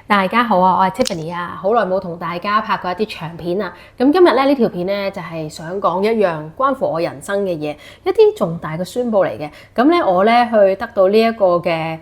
大家好啊，我係 Tiffany 啊，好耐冇同大家拍過一啲長片啊。咁今日咧呢條片咧就係想講一樣關乎我人生嘅嘢，一啲重大嘅宣佈嚟嘅。咁咧我咧去得到呢一個嘅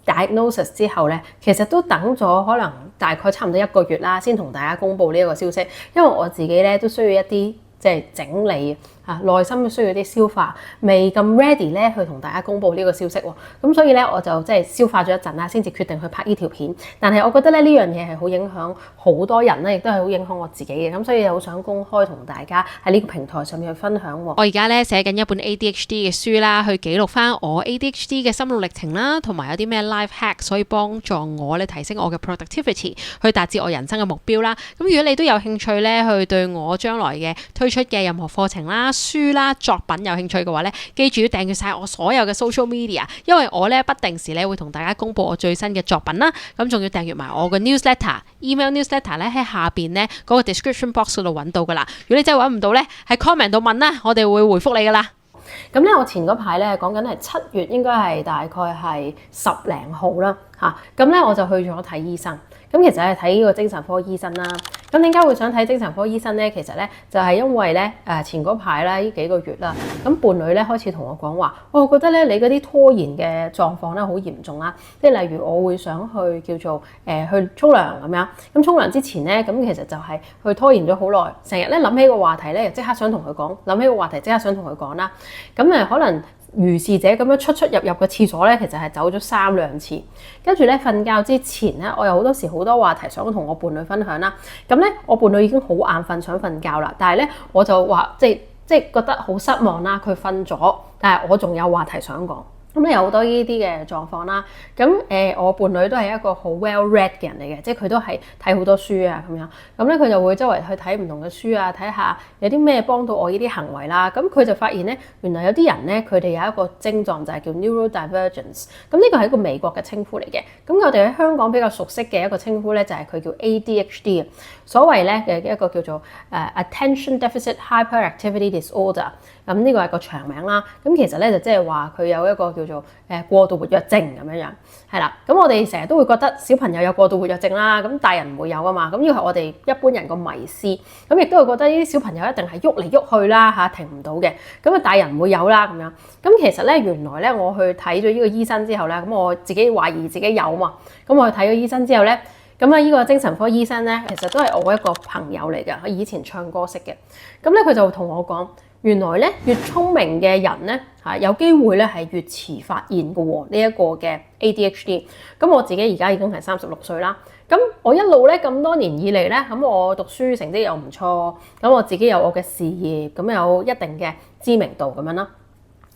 diagnosis 之後咧，其實都等咗可能大概差唔多1個月啦，先同大家公布呢一個消息。因為我自己咧都需要一啲即係整理啊，內心需要啲消化，未咁 ready 咧去同大家公布呢個消息喎。咁所以咧我就即係消化咗一陣啦，先至決定去拍呢條片。但係我覺得咧呢樣嘢係好影響好多人咧，亦都係好影響我自己嘅。咁所以好想公開同大家喺呢個平台上面去分享喎。我而家咧寫緊一本 ADHD 嘅書啦，去記錄翻我 ADHD 嘅心路歷程啦，同埋有啲咩 life hack 可以幫助我咧提升我嘅 productivity， 去達至我人生嘅目標啦。咁如果你都有興趣咧，去對我將來嘅推出嘅任何課程啦、書啦、作品有興趣嘅話咧，記住要訂閱晒我所有嘅 social media， 因為我咧不定時咧會同大家公布我最新嘅作品啦。咁仲要訂閱埋我嘅 newsletter、email newsletter 咧，喺下邊咧嗰個 description box 嗰度揾到噶啦。如果你真係揾唔到咧，喺 comment 度問啦，我哋會回覆你噶啦。咁咧，我前嗰排咧講緊係7月，應該係大概係10零號啦嚇。咁咧我就去咗睇醫生。咁其實係睇呢個精神科醫生啦。咁點解會想睇精神科醫生咧？其實咧就係因為咧前嗰排咧呢幾個月啦，咁伴侶咧開始同我講話，我覺得咧你嗰啲拖延嘅狀況咧好嚴重啦。即係例如我會想去叫做去沖涼咁樣。咁沖涼之前咧，咁其實就係去拖延咗好耐，成日咧諗起個話題咧，又即刻想同佢講，諗起個話題即刻想同佢講啦。咁可能如是者咁樣出入個廁所咧，其實係走咗3兩次。跟住咧瞓覺之前咧，我有好多時好多話題想同我伴侶分享啦。咁咧我伴侶已經好眼瞓想瞓覺啦，但係咧我就話即係覺得好失望啦。佢瞓咗，但係我仲有話題想講。咁咧有好多呢啲嘅狀況啦。咁我伴侶都係一個好 well read 嘅人嚟嘅，即係佢都係睇好多書啊咁樣。咁咧佢就會周圍去睇唔同嘅書啊，睇下有啲咩幫到我呢啲行為啦。咁佢就發現咧，原來有啲人咧佢哋有一個症狀就係叫 neurodivergence。咁呢個係一個美國嘅稱呼嚟嘅。咁我哋喺香港比較熟悉嘅一個稱呼咧，就係佢叫 ADHD 啊。所謂咧嘅一個叫做attention deficit hyperactivity disorder。咁呢個係個長名啦。咁其實咧就即係話佢有一個叫做過度活躍症咁樣樣，係啦。咁我哋成日都會覺得小朋友有過度活躍症啦，咁大人唔會有啊嘛。咁呢個係我哋一般人個迷思。咁亦都會覺得呢啲小朋友一定係喐嚟喐去啦嚇，停唔到嘅。咁大人唔會有啦咁樣。咁其實咧原來咧我去睇咗呢個醫生之後咧，咁我自己懷疑自己有嘛。咁我去睇咗醫生之後咧，咁呢個精神科醫生咧其實都係我一個朋友嚟㗎，我以前唱歌識嘅。咁咧佢就同我講，原來咧越聰明嘅人咧有機會咧係越遲發現嘅喎，呢一個嘅 ADHD。咁我自己而家已經係36歲啦。咁我一路咧咁多年以嚟咧，咁我讀書成績又唔錯，咁我自己有我嘅事業，咁有一定嘅知名度咁樣啦。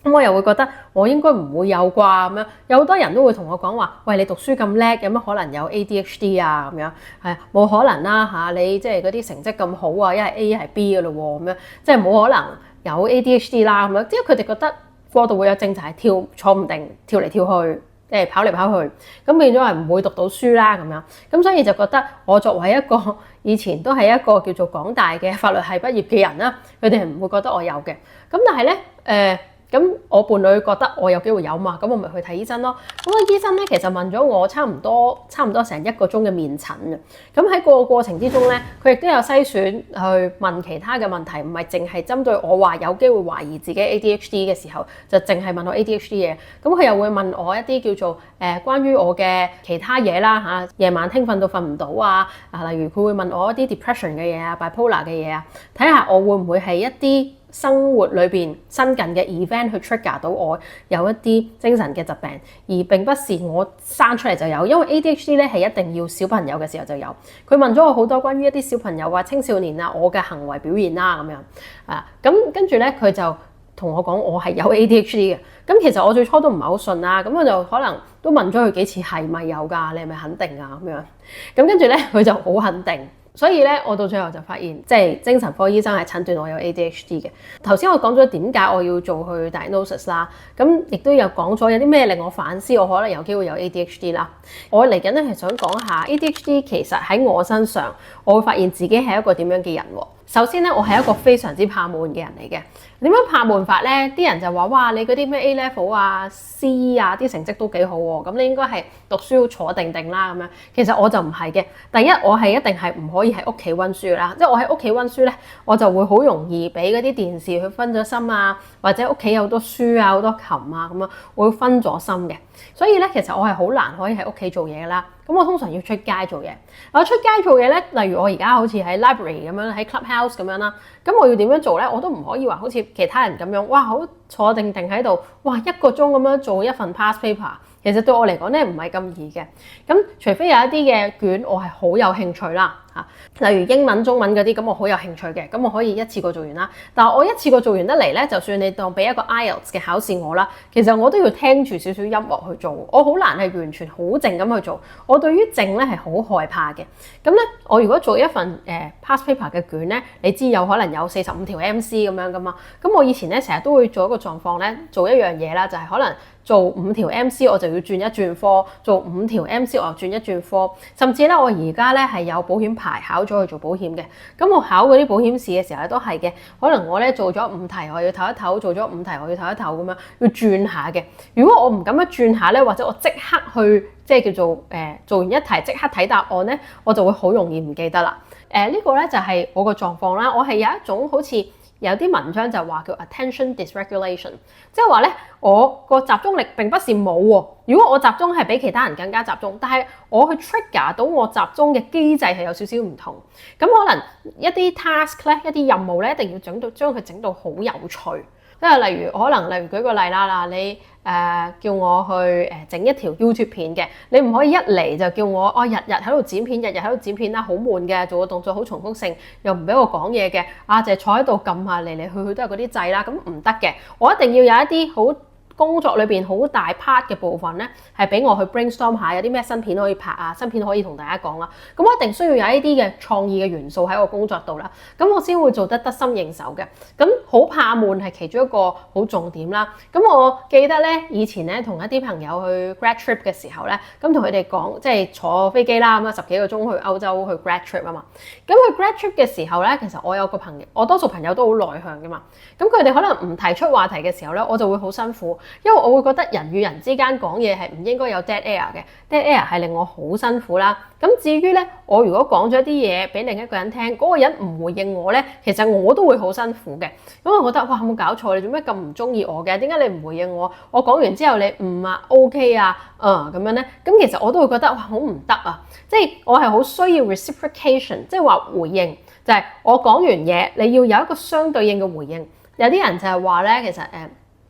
咁我又會覺得我應該唔會有啩咁樣。有好多人都會同我講話，喂，你讀書咁叻，有乜可能有 ADHD 啊咁樣？係冇可能啦嚇！你即係嗰啲成績咁好啊，一係 A 一係 B 嘅咯喎咁樣，即係冇可能有 ADHD 啦咁樣。即係佢哋覺得過度活躍症就係坐唔定，跳嚟跳去，即係跑嚟跑去，咁變咗係唔會讀到書啦咁樣。咁所以就覺得我作為一個以前都係一個叫做港大嘅法律系畢業嘅人啦，佢哋係唔會覺得我有嘅。咁但係咧咁我伴侶覺得我有機會有嘛，咁我咪去睇醫生咯。咁個醫生咧其實問咗我差唔多成1個鐘嘅面診嘅。咁喺個過程之中咧，佢亦都有篩選去問其他嘅問題，唔係淨係針對我話有機會懷疑自己 ADHD 嘅時候，就淨係問我 ADHD 嘢。咁佢又會問我一啲叫做關於我嘅其他嘢啦嚇，夜晚興奮到瞓唔到啊，例如佢會問我一啲 depression 嘅嘢啊、bipolar 嘅嘢啊，睇下我會唔會係一啲生活裏邊新近嘅 event 去 trigger 到我有一啲精神嘅疾病，而並不是我生出嚟就有，因為 ADHD 咧係一定要小朋友嘅時候就有。佢問咗我好多關於一啲小朋友啊、青少年啊我嘅行為表現啦咁樣啊，咁跟住咧佢就同我講我係有 ADHD 嘅。咁其實我最初都唔係好信啦，咁我就可能都問咗佢幾次係咪有㗎？你係咪肯定啊咁樣？咁跟住咧佢就好肯定。所以咧，我到最後就發現，即係精神科醫生係診斷我有 ADHD 嘅。頭先我講咗點解我要做去 diagnosis 啦，咁亦都有講咗有啲咩令我反思，我可能有機會有 ADHD 啦。我嚟緊咧係想講下 ADHD 其實喺我身上，我會發現自己係一個點樣嘅人喎。首先咧，我係一個非常之怕悶嘅人嚟嘅。點樣怕悶法咧？啲人就話：哇，你嗰啲咩 A level 啊、C 啊，啲成績都幾好喎。咁你應該係讀書要坐定定啦咁樣。其實我就唔係嘅。第一，我係一定係唔可以喺屋企溫書啦。即係我喺屋企溫書咧，我就會好容易俾嗰啲電視去分咗心啊，或者屋企有好多書啊、好多琴啊咁樣，會分咗心嘅。所以咧，其實我係好難可以喺屋企做嘢㗎啦。咁我通常要出街做嘢。我出街做嘢咧，例如我而家好似喺 library 咁樣，喺 clubhouse 咁樣啦。咁我要點樣做咧？我都唔可以話好似其他人咁樣，哇，好坐定定喺度，哇，1個鐘咁樣做一份 past paper。其實對我嚟講咧，唔係咁易嘅。咁除非有一啲嘅卷我係好有興趣啦嚇，例如英文、中文嗰啲，咁我好有興趣嘅，咁我可以一次過做完啦。但係我一次過做完得嚟咧，就算你當俾一個 IELTS 嘅考試我啦，其實我都要聽住少少音樂去做，我好難係完全好靜咁去做。我對於靜咧係好害怕嘅。咁咧，我如果做一份past paper 嘅卷咧，你知有可能有45條 MC 咁樣噶嘛。咁我以前咧成日都會做一個狀況咧，做一樣嘢啦，就係可能做5條 MC 我就要轉一轉科，做5條 MC 我又轉一轉科，甚至咧我而家咧係有保險牌考咗去做保險嘅。咁我考嗰啲保險試嘅時候咧都係嘅，可能我咧做咗5題我要唞一唞，做咗5題我要唞一唞咁樣，要轉下嘅。如果我唔咁樣轉下咧，或者我即刻去即係叫做做完一題即刻睇答案咧，我就會好容易唔記得啦。呢個咧就係我個狀況啦。我係有一種好似有啲文章就話叫 attention dysregulation， 即係話咧我個集中力並不是冇喎。如果我集中係比其他人更加集中，但係我去 trigger 到我集中嘅機制係有少少唔同。咁可能一啲 task 咧、一啲任務咧，一定要將佢整到好有趣。即係例如舉個例啦，你叫我去整一條 YouTube 片嘅，你唔可以一嚟就叫我日日喺度剪片，日日喺度剪片啦，好悶嘅，做個動作好重複性，又唔俾我講嘢嘅，就係坐喺度撳下嚟嚟去去都係嗰啲掣啦，咁唔得嘅，我一定要有一啲好工作裏邊好大 part 嘅部分咧，係俾我去 brainstorm 下，有啲咩新片可以拍啊，新片可以同大家講啦。咁我一定需要有一啲嘅創意嘅元素喺我工作度啦，咁我先會做得心應手嘅。咁好怕悶係其中一個好重點啦。咁我記得咧，以前咧同一啲朋友去 grad trip 嘅時候咧，咁同佢哋講，即係坐飛機啦，咁10幾個鐘去歐洲去 grad trip 啊嘛。咁去 grad trip 嘅時候咧，其實我有個朋友，我多數朋友都好內向㗎嘛。咁佢哋可能唔提出話題嘅時候咧，我就會好辛苦。因為我會覺得人與人之間講嘢係唔應該有 dead air 嘅，dead air 係令我好辛苦啦。咁至於咧，我如果講咗啲嘢俾另一個人聽，嗰個人唔回應我咧，其實我都會好辛苦嘅。咁我覺得哇，有冇搞錯？你做咩咁唔中意我嘅？點解你唔回應我？我講完之後你唔OK 啊咁樣咧？咁其實我都會覺得哇，好唔得啊！即係我係好需要 reciprocation， 即係話回應，就係我講完嘢，你要有一個相對應嘅回應。有啲人就係話咧，其實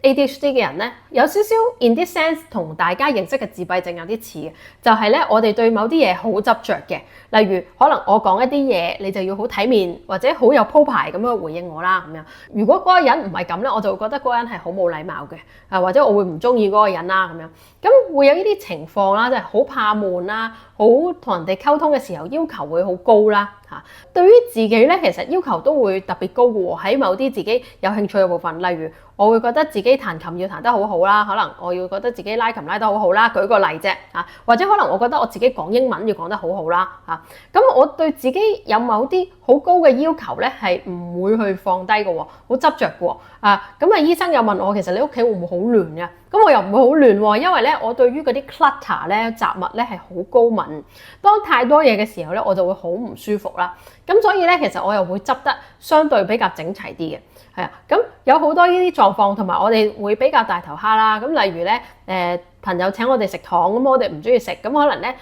ADHD 嘅人咧，有少少 in this sense 同大家認識嘅自閉症有啲似嘅，就係咧我哋對某啲嘢好執着嘅，例如可能我講一啲嘢，你就要好體面或者好有鋪排咁樣回應我啦咁樣。如果嗰個人唔係咁咧，我就會覺得嗰個人係好冇禮貌嘅，或者我會唔中意嗰個人啦咁樣。咁會有呢啲情況啦，即係好怕悶啦，好同人哋溝通嘅時候要求會好高啦嚇。對於自己咧，其實要求都會特別高嘅喎，喺某啲自己有興趣嘅部分，例如我會覺得自己彈琴要彈得好好啦，可能我要覺得自己拉琴拉得好好啦，舉個例啫嚇，或者可能我覺得我自己講英文要講得好好啦嚇。咁我對自己有某啲好高嘅要求咧，係唔會去放低嘅喎，好執着嘅喎咁啊，醫生又問我，其實你屋企會唔會好亂嘅？咁我又唔會好亂喎，因為咧我對於嗰啲 clutter 咧雜物咧係好高敏，當太多嘢嘅時候咧，我就會好唔舒服啦。咁所以咧，其實我又會執得相對比較整齊啲嘅，係啊。咁有好多呢啲狀況，同埋我哋會比較大頭蝦啦。咁例如咧，朋友請我哋食糖，咁我哋唔中意食，咁可能咧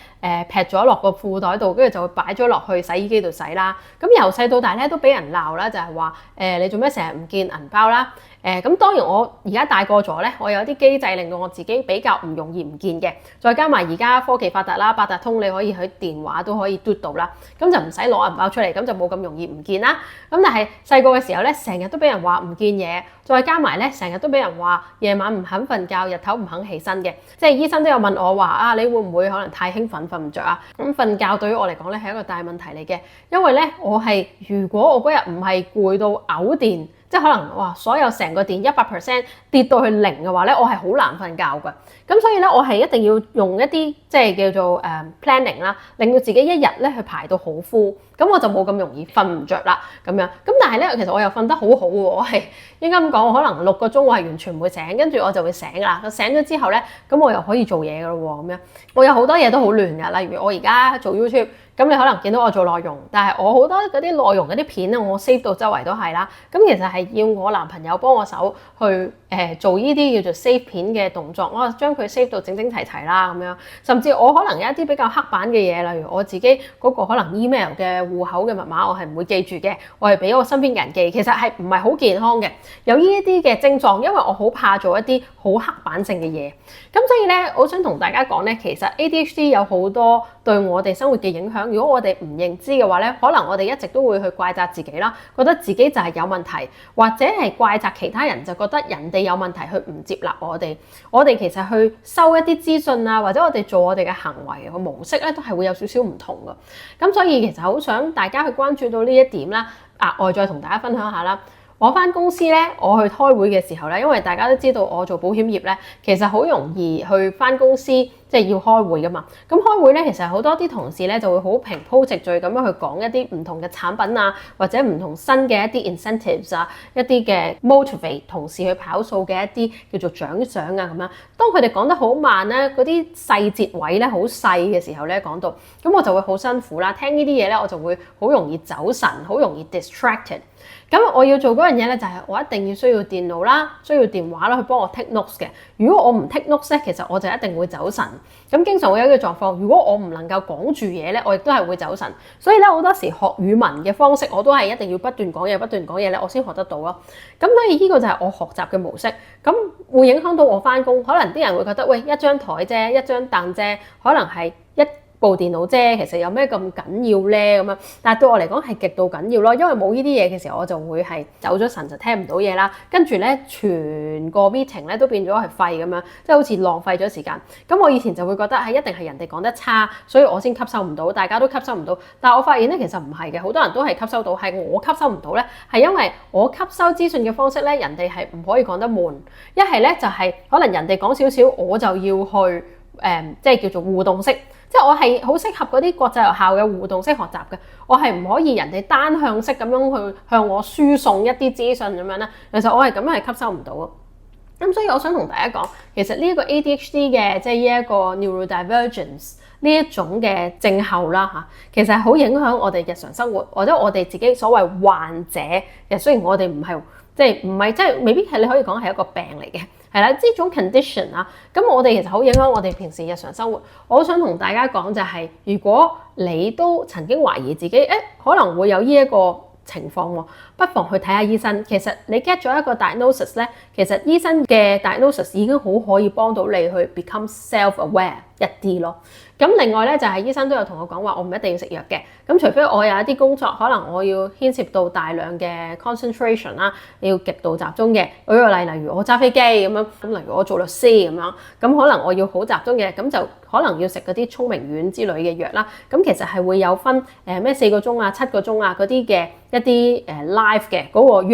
劈咗落個褲袋度，跟住就會擺咗落去洗衣機度洗啦。咁由細到大咧都俾人鬧啦，就係話你做咩成日唔見銀包啦？咁當然我而家大個咗咧，我有啲機制令到我自己比較唔容易唔見嘅。再加埋而家科技發達啦，八達通你可以喺電話都可以嘟到啦，咁就唔使攞銀包出嚟，咁就冇咁容易唔見啦。咁但係細個嘅時候咧，成日都俾人話唔見嘢，再加埋咧成日都俾人話夜晚唔肯瞓覺，日頭唔肯起身嘅，即係醫生都有問我話啊，你會唔會可能太興奮瞓唔着啊？咁瞓覺對於我嚟講咧係一個大問題嚟嘅，因為咧我係如果我嗰日唔係攰到嘔電，即係可能哇所有成個電100%跌到去0嘅話咧，我係好難瞓覺㗎。咁所以咧，我係一定要用一啲即係叫做planning 啦，令到自己一日咧去排到好 full，咁我就冇咁容易瞓唔着啦咁樣。咁但係咧，其實我又瞓得好好喎，我係應該咁講，我可能6個鐘我係完全唔會醒，跟住我就會醒啦。醒咗之後咧，咁我又可以做嘢噶咯喎，咁樣我有好多嘢都好亂㗎，例如我而家做 YouTube。咁你可能見到我做內容，但係我好多嗰啲內容嗰啲片咧，我 save 到周圍都係啦。咁其實係要我男朋友幫我手去做呢啲叫做 save 片嘅動作，我將佢 save 到整整齊齊啦咁樣。甚至我可能有一啲比較刻板嘅嘢，例如我自己嗰個可能 email 嘅戶口嘅密碼，我係唔會記住嘅，我係俾我身邊嘅人記。其實係唔係好健康嘅，有呢一啲嘅症狀，因為我好怕做一啲好刻板性嘅嘢。咁所以咧，我想同大家講咧，其實 ADHD 有好多對我哋生活嘅影響。如果我哋唔認知嘅話咧，可能我哋一直都會去怪責自己啦，覺得自己就係有問題，或者係怪責其他人，就覺得人哋有問題去唔接納我哋。我哋其實去收一啲資訊啊，或者我哋做我哋嘅行為嘅模式咧，都係會有少少唔同㗎。咁所以其實好想大家去關注到呢一點啦，額外再同大家分享下啦。我返公司咧，我去開會嘅時候咧，因為大家都知道我做保險業咧，其實好容易去返公司，即係要開會㗎嘛。咁開會咧，其實好多啲同事咧就會好平鋪直敍咁樣去講一啲唔同嘅產品啊，或者唔同新嘅一啲 incentives 啊，一啲嘅 motivate 同事去跑數嘅一啲叫做獎賞啊咁樣。當佢哋講得好慢咧，嗰啲細節位咧好細嘅時候咧講到，咁我就會好辛苦啦。聽呢啲嘢咧，我就會好容易走神，好容易 distracted。咁我要做嗰樣嘢咧，就係我一定要需要電腦啦，需要電話啦，去幫我 take notes 嘅。如果我唔 take notes 咧，其實我就一定會走神。咁經常會有一個狀況，如果我唔能夠講住嘢咧，我亦都係會走神。所以咧，好多時學語文嘅方式，我都係一定要不斷講嘢，不斷講嘢咧，我先學得到咯。咁所以呢個就係我學習嘅模式。咁會影響到我返工，可能啲人會覺得，喂，一張台啫，一張凳啫，可能係部電腦啫，其實有咩咁緊要咧咁樣？但係對我嚟講係極度緊要咯，因為冇呢啲嘢嘅時候，我就會係走咗神，就聽唔到嘢啦。跟住咧，全個 meeting 咧都變咗係廢咁樣，即係好似浪費咗時間。咁我以前就會覺得係一定係人哋講得差，所以我先吸收唔到，大家都吸收唔到。但係我發現咧，其實唔係嘅，好多人都係吸收到，係我吸收唔到咧，係因為我吸收資訊嘅方式咧，人哋係唔可以講得悶。一係咧就係可能人哋講少少，我就要去即係叫做互動式。即係我係好適合嗰啲國際學校嘅互動式學習嘅，我係唔可以人哋單向式咁樣去向我輸送一啲資訊咁樣咧。其實我係咁樣係吸收唔到啊。咁所以我想同大家講，其實呢一個 ADHD 嘅即係呢一個 neurodivergence 呢一種嘅症候啦嚇，其實係好影響我哋日常生活，或者我哋自己所謂患者。其實雖然我哋唔係即係未必係你可以講係一個病嚟嘅。係啦，呢種 condition 啊，咁我哋其實好影響我哋平時日常生活。我想同大家講就係，如果你都曾經懷疑自己，可能會有呢一個情況喎，不妨去睇下醫生。其實你 get 咗一個 diagnosis 咧，其實醫生嘅 diagnosis 已經好可以幫到你去 become self-aware 一啲咯。咁另外咧就係醫生都有同我講話，我唔一定要食藥嘅。咁除非我有一啲工作，可能我要牽涉到大量嘅 concentration 啦，要極度集中嘅。舉個例，例如我揸飛機咁樣，咁例如我做律師咁樣，咁可能我要好集中嘅，咁就可能要食嗰啲聰明丸之類嘅藥啦。咁其實係會有分咩4個鐘啊、7個鐘啊嗰啲嘅一啲live 嘅嗰個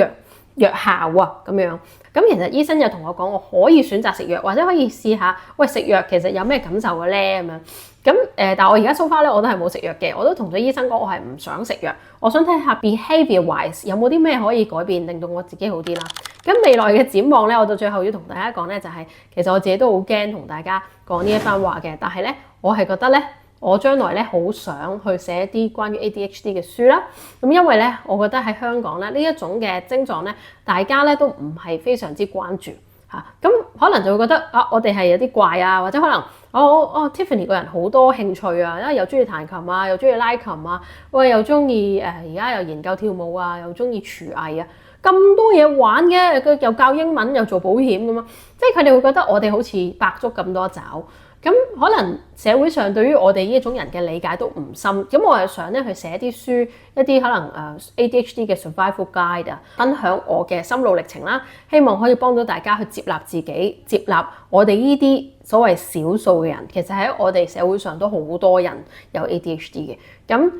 藥效啊咁樣。咁其實醫生有同我講，我可以選擇食藥，或者可以試下，喂，食藥其實有咩感受嘅咧咁樣。咁但係我而家 so far 咧，我都係冇食藥嘅，我都同咗醫生講，我係唔想食藥，我想睇下 behaviour wise 有冇啲咩可以改變，令到我自己好啲啦。咁未來嘅展望咧，我到最後要同大家講咧，就係其實我自己都好驚同大家講呢一番話嘅，但係咧，我係覺得咧，我將來咧好想去寫一啲關於 ADHD 嘅書啦。咁因為咧，我覺得喺香港咧呢一種嘅症狀咧，大家咧都唔係非常之關注嚇。咁可能就會覺得我哋係有啲怪啊，或者可能Tiffany 個人好多興趣啊，因為又中意彈琴啊，又中意拉琴啊，喂又中意而家又研究跳舞啊，又中意廚藝啊，咁多嘢玩嘅，佢又教英文又做保險咁樣，即係佢哋會覺得我哋好似百足咁多爪。咁可能社會上對於我哋呢一種人嘅理解都唔深，咁我係想咧去寫啲書，一啲可能ADHD 嘅 survival guide 啊，分享我嘅心路歷程啦，希望可以幫到大家去接納自己，接納我哋呢啲所謂少數嘅人，其實喺我哋社會上都好多人有 ADHD 嘅。咁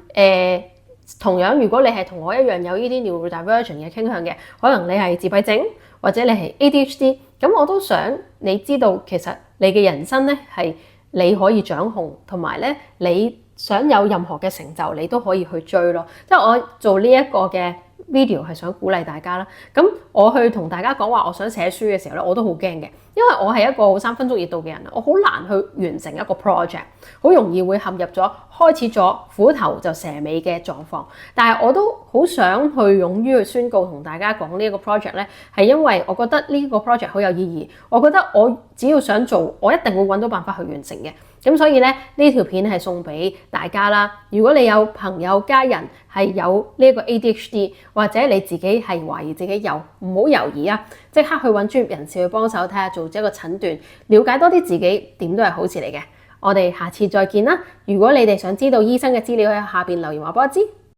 同樣如果你係同我一樣有呢啲 neurodivergent 嘅傾向嘅，可能你係自閉症或者你係 ADHD，咁我都想你知道其實你嘅人生咧係你可以掌控，同埋咧你想有任何嘅成就，你都可以去追咯。即係我做呢一個嘅 video 係想鼓勵大家啦。咁我去同大家講話我想寫書嘅時候咧，我都好驚嘅，因為我係一個好三分鐘熱度嘅人，我好難去完成一個 project， 好容易會陷入咗開始咗虎頭就蛇尾嘅狀況。但係我都好想去勇於去宣告同大家講呢一個 project 咧，係因為我覺得呢個 project 好有意義。我覺得我只要想做，我一定會揾到辦法去完成嘅。咁所以咧，呢條片係送俾大家啦。如果你有朋友家人係有呢一個 ADHD， 或者你自己係懷疑自己有，唔好猶豫啊，即刻去揾專業人士去幫手睇下做一個診斷，了解多啲自己，點都係好事嚟嘅。我哋下次再見啦。如果你哋想知道醫生嘅資料，喺下邊留言話俾我知。